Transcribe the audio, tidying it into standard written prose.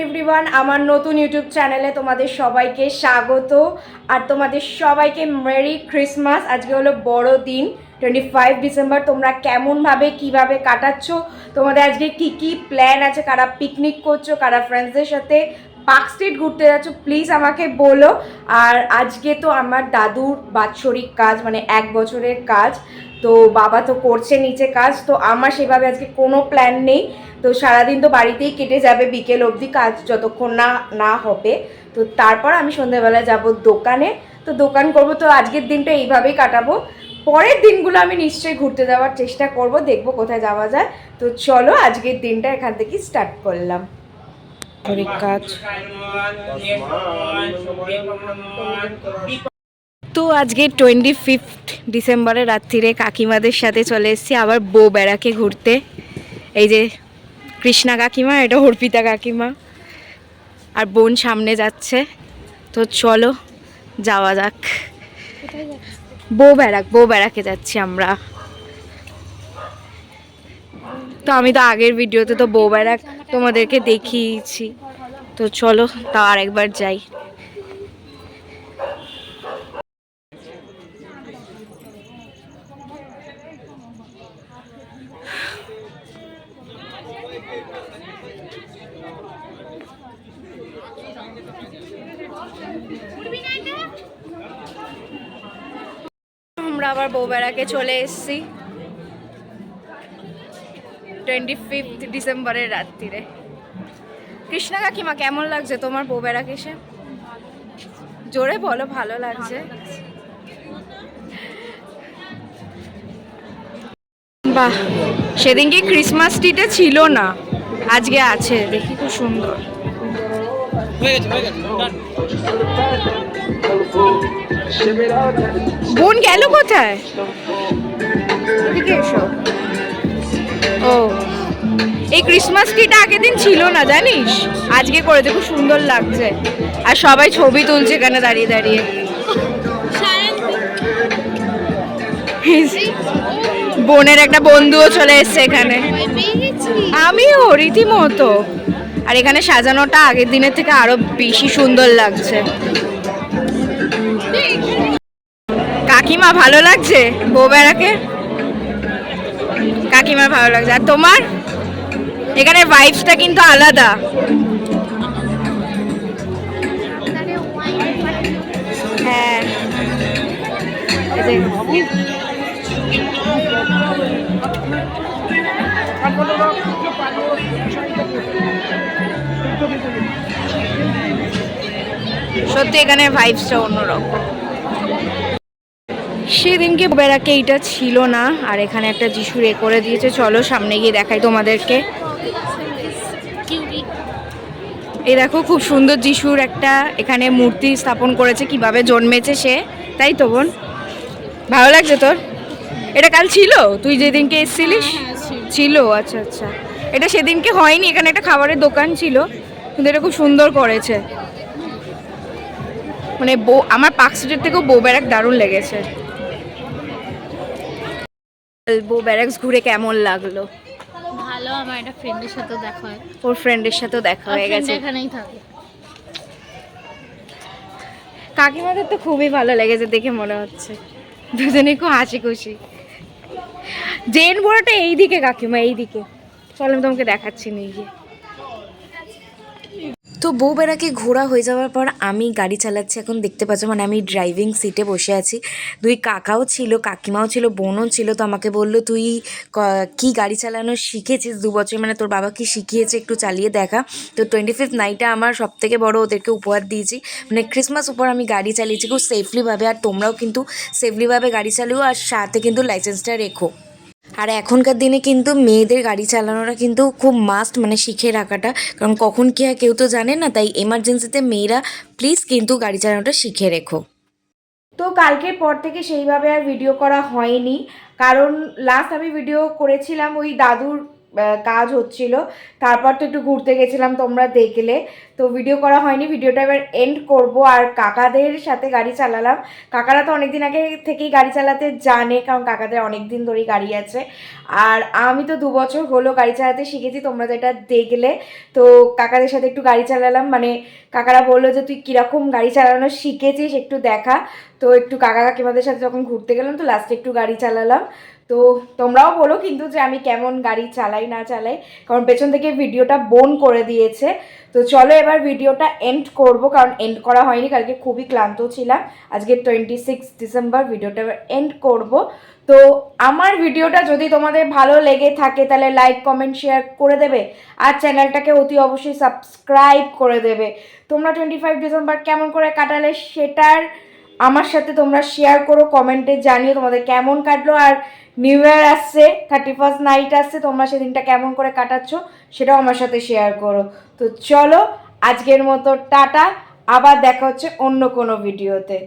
Everyone, আমার নতুন YouTube চ্যানেলে তোমাদের সবাইকে স্বাগত। আর তোমাদের সবাইকে মেরি ক্রিসমাস। আজকে হলো বড় দিন, 25 ডিসেম্বর। তোমরা কেমনভাবে কিভাবে কাটাচ্ছ, তোমাদের আজকে কি কি প্ল্যান আছে, কারা পিকনিক করছো, কারা ফ্রেন্ডসদের সাথে পার্ক স্ট্রিট ঘুরতে যাচ্ছ, প্লিজ আমাকে বলো। আর আজকে তো আমার দাদুর বাৎসরিক কাজ, মানে 1 বছরের কাজ, তো বাবা তো করছে নিচে কাজ, তো আমার সেভাবে আজকে কোনো প্ল্যান নেই। তো সারাদিন তো বাড়িতেই কেটে যাবে, বিকেল অবধি কাজ যতক্ষণ না না হবে। তো তারপর আমি সন্ধ্যাবেলা যাব দোকানে, তো দোকান করব। তো আজকের দিনটা এইভাবেই কাটাবো। পরের দিনগুলো আমি নিশ্চয়ই ঘুরতে যাওয়ার চেষ্টা করব, দেখবো কোথায় যাওয়া যায়। তো চলো আজকের দিনটা এখান থেকে স্টার্ট করলাম। কাজ তো আজকে 25 ডিসেম্বরের রাত্রিরে কাকিমাদের সাথে চলে এসেছি আবার বউ বেড়াকে ঘুরতে। এই যে কৃষ্ণা কাকিমা, এটা অর্পিতা কাকিমা, আর বোন সামনে যাচ্ছে। তো চলো যাওয়া যাক। বউ বেড়াকে যাচ্ছি আমরা। তো আমি তো আগের ভিডিওতে তো বউ বেড়াক তোমাদেরকে দেখিয়েছি, তো চলো তাও আরেকবার যাই। আমরা আবার বউ বেড়াকে চলে এসেছি 25 ডিসেম্বরের রাত্রিরে। কৃষ্ণা কাকিমা, কেমন লাগছে তোমার বউ বেড়াকে এসে? জোরে বলো, ভালো লাগছে? বাহ, সেদিনকে ক্রিসমাস ট্রিটা ছিল না, আজকে আছে, দেখি খুব সুন্দর। বোন গেল কোথায়? এদিকে এসো। ও, এই ক্রিসমাস ট্রিটা আগের দিন ছিল না জানিস, আজকে করেছে, খুব সুন্দর লাগছে। আর সবাই ছবি তুলছে এখানে দাঁড়িয়ে দাঁড়িয়ে। বোনের একটা বন্ধুও চলে এসছে এখানে, আমিও রীতিমতো। আর এখানে সাজানোটা আগের দিনের থেকে আরো বেশি সুন্দর লাগছে। কাকিমা, ভালো লাগছে বউ বেড়াকে? কাকিমার ভালো লাগছে। আর তোমার? এখানে ভাইবসটা কিন্তু আলাদা। হ্যাঁ, সত্যি এখানে ভাইবসটা অন্যরকম। সেদিনকে বেড়াকে এইটা ছিল না, আর এখানে একটা যিশুর এ করে দিয়েছে। চলো সামনে গিয়ে দেখাই তোমাদেরকে। এই দেখো, খুব সুন্দর যিশুর একটা এখানে মূর্তি স্থাপন করেছে, কিভাবে জন্মেছে সে, তাই তো বোন? ভালো লাগছে তোর? এটা কাল ছিল, তুই যেদিনকে এসেছিলিস? ছিল, আচ্ছা আচ্ছা। এটা সেদিনকে হয়নি, এখানে একটা খাবারের দোকান ছিল, কিন্তু এটা খুব সুন্দর করেছে। মানে আমার পার্ক স্ট্রিটের থেকেও বউ ব্যারাক দারুণ লেগেছে। বউ ব্যারাকস ঘুরে কেমন লাগলো? ভালো, আমার একটা ফ্রেন্ডের সাথেও দেখা হয়। ওর ফ্রেন্ডের সাথেও দেখা হয়ে গেছে, এখানেই থাকে। কাকিমাদের তো খুবই ভালো লেগেছে দেখে মনে হচ্ছে, দুজনে খুব হাসি খুশি। জেন বোড়াটা এইদিকে কাকিমা, এইদিকে চলো আমি তোমাকে দেখাচ্ছি নিয়ে। তো বউ বেড়াকে ঘোরা হয়ে যাওয়ার পর আমি গাড়ি চালাচ্ছি, এখন দেখতে পাচ্ছ, মানে আমি ড্রাইভিং সিটে বসে আছি। দুই কাকাও ছিল, কাকিমাও ছিল, বোনও ছিল। তো আমাকে বললো, তুই কি গাড়ি চালানো শিখেছিস 2 বছর, মানে তোর বাবা কি শিখিয়েছে, একটু চালিয়ে দেখা। তো 25 নাইটটা আমার সব থেকে বড় ওদেরকে উপহার দিয়েছি, মানে ক্রিসমাস উপহার। আমি গাড়ি চালিয়েছি খুব সেফলিভাবে, আর তোমরাও কিন্তু সেফলিভাবে গাড়ি চালিও, আর সাথে কিন্তু লাইসেন্সটা রেখো। আর এখনকার দিনে কিন্তু মেয়েদের গাড়ি চালানোটা কিন্তু খুব মাস্ট, মানে শিখে রাখাটা, কারণ কখন কী হয় কেউ তো জানে না। তাই এমার্জেন্সিতে মেয়েরা প্লিজ কিন্তু গাড়ি চালানোটা শিখে রেখো। তো কালকের পর থেকে সেইভাবে আর ভিডিও করা হয়নি, কারণ লাস্ট আমি ভিডিও করেছিলাম ওই দাদুর কাজ হচ্ছিল, তারপর তো একটু ঘুরতে গেছিলাম, তোমরা দেখলে। তো ভিডিও করা হয়নি, ভিডিওটা এবার এন্ড করব। আর কাকাদের সাথে গাড়ি চালালাম। কাকারা তো অনেকদিন আগে থেকেই গাড়ি চালাতে জানে, কারণ কাকাদের অনেক দিন ধরেই গাড়ি আছে। আর আমি তো 2 বছর হলো গাড়ি চালাতে শিখেছি, তোমরা যেটা দেখলে। তো কাকাদের সাথে একটু গাড়ি চালালাম, মানে কাকারা বললো যে তুই কীরকম গাড়ি চালানো শিখেছিস একটু দেখা। তো একটু কাকা কাকিমাদের সাথে যখন ঘুরতে গেলাম, তো লাস্টে একটু গাড়ি চালালাম। তো তোমরাও বলো কিন্তু যে আমি কেমন গাড়ি চালাই না চালাই, কারণ পেছন থেকে ভিডিওটা বোন করে দিয়েছে। তো চলো এবার ভিডিওটা এন্ড করব, কারণ এন্ড করা হয়নি, কালকে খুবই ক্লান্ত ছিলাম। আজকে 26 ডিসেম্বর, ভিডিওটা এবার এন্ড করব। তো আমার ভিডিওটা যদি তোমাদের ভালো লেগে থাকে তাহলে লাইক কমেন্ট শেয়ার করে দেবে, আর চ্যানেলটাকে অতি অবশ্যই সাবস্ক্রাইব করে দেবে। তোমরা 25 ডিসেম্বর কেমন করে কাটালে সেটার আমার সাথে তোমরা শেয়ার করো, কমেন্টে জানিও তোমাদের কেমন কাটলো। আর নিউ ইয়ার আসছে, 31st নাইট আসছে, তোমরা সেদিনটা কেমন করে কাটাচ্ছ সেটাও আমার সাথে শেয়ার করো। তো চলো আজকের মতো টাটা, আবার দেখা হচ্ছে অন্য কোনো ভিডিওতে।